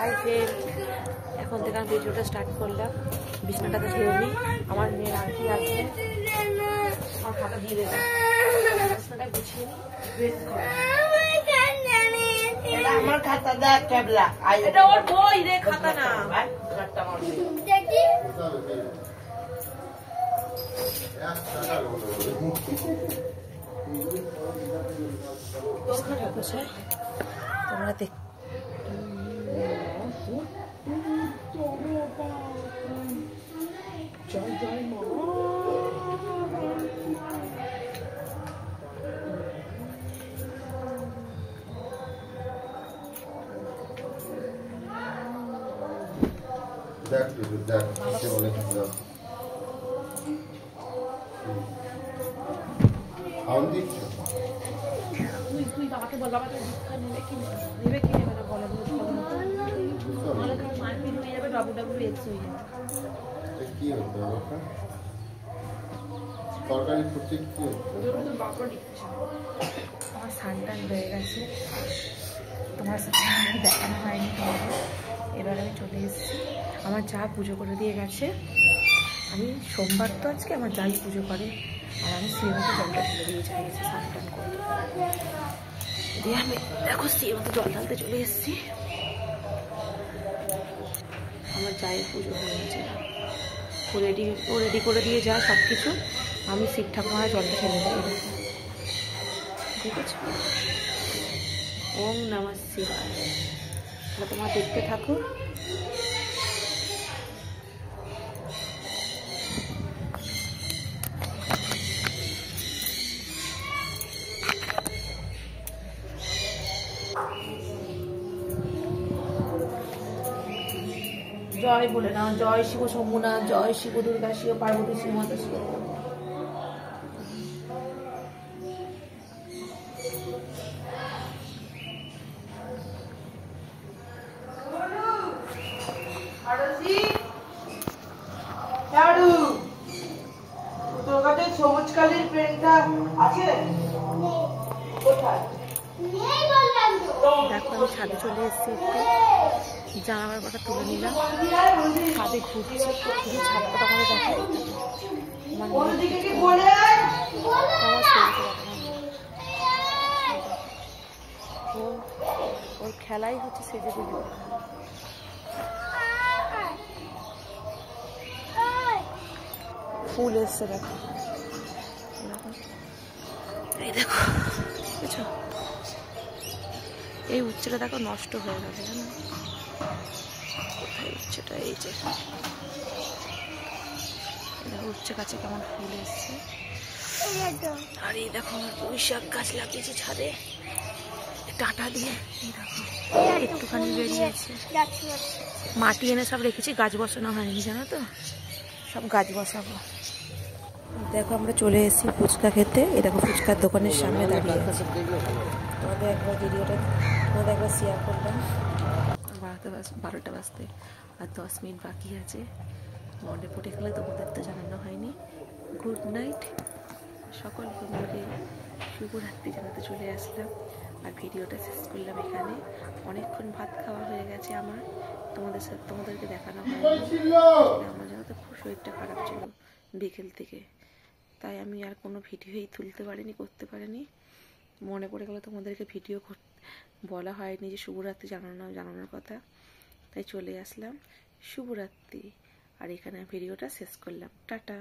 Hi friend, এখন থেকে আমি ভিডিওটা স্টার্ট করলাম। বিছানাটাতে ছেড়ে নিই, আমার মেয়ের আংটি আছে, আমার খাতা দিয়ে দেবে। বিছানাটা গুছিয়ে নিই। আমার খাতা দেখ ক্যাবলা, এটা ওর বই রে, খাতা না। তোমরা দেখ, জয় জয় মা। দেখ দেখ সে অনেক খাওয়ান দিচ্ছ। তুই বাবাকে বল, বাবাকে দীক্ষা নেবে কি নেবে কি নেবে না বলে মারপিট হয়ে যাবে, WWE হয়ে যাবে। কি হতো তরকারি করতে কি আমার স্নান হয়ে গেছে, তোমার সাথে দেখানো হয়নি তোমাকে। এবার আমি চলে এসেছি, আমার যা পুজো করে দিয়ে গেছে। আমি সোমবার তো আজকে আমার যাই পুজো করে, আর আমি শ্রীমতো জলটা ঢেলে দিয়ে চলে গেছি স্নান টান করে। দিয়ে আমি দেখো শ্রীমতো জল ঢালতে চলে এসেছি। আমার যাই পুজো হয়ে গেছে, ও রেডি করে দিয়ে যায় সব কিছু। আমি শিব ঠাকুমার জলটা ঢেলে দিই, ঠিক আছে। ওম নমঃ শিবায়। তোমরা দেখতে থাকো। জয় বলে না, জয় শিব শম্ভুনাথ, জয় শিব দুর্গা, শিব পার্বতী, শ্রীমাতা শিব। তোর কাছে সবুজ কালির পেনটা আছে? কোথায়? দেখো আমি ছাদে চলে এসেছি, একটু জানালার কথা তুলে নিলাম, ছাদে ঘুরছি। শুধু ছাদটা তোমাকে দেখাই, ওর খেলাই হচ্ছে সেজে গুলো। ফুল এসছে দেখো, এই দেখো বুঝছো, এই উচ্ছেটা দেখো নষ্ট হয়ে গেছে, জানো কোথায় উচ্ছেটা? এই যে দেখো উচ্ছে গাছে কেমন ফুল এসছে। আর এই দেখো আমার পুঁই শাক গাছ লাগিয়েছি ছাদে ডাঁটা দিয়ে, একটুখানি বেরিয়েছে। মাটি এনে সব রেখেছি, গাছ বসানো হয়নি জানো তো, সব গাছ বসাবো। দেখো আমরা চলে এসেছি ফুচকা খেতে। এই দেখো ফুচকার দোকানের সামনে দাঁড়িয়ে আছে। তোমাদের একবার ভিডিওটা শেয়ার করলাম। 12টা বাজতে আর 10 মিনিট বাকি আছে। মনে পড়ে গেলে তোমাদের তো জানানো হয়নি। গুড নাইট, সকল বন্ধুকে শুভরাত্রি জানাতে চলে আসলাম। আর ভিডিওটা শেষ করলাম এখানে। অনেকক্ষণ ভাত খাওয়া হয়ে গেছে আমার, তোমাদেরকে দেখানো হয়নি। আমার যেন তো খুব শরীরটা খারাপ ছিল বিকেল থেকে, তাই আমি আর কোনো ভিডিওই তুলতে পারিনি, করতে পারিনি। মনে পড়ে গেলে তোমাদেরকে ভিডিও বলা হয়নি যে শুভরাত্রি জানানোর কথা, তাই চলে আসলাম। শুভরাত্রি। আর এখানে ভিডিওটা শেষ করলাম। টাটা।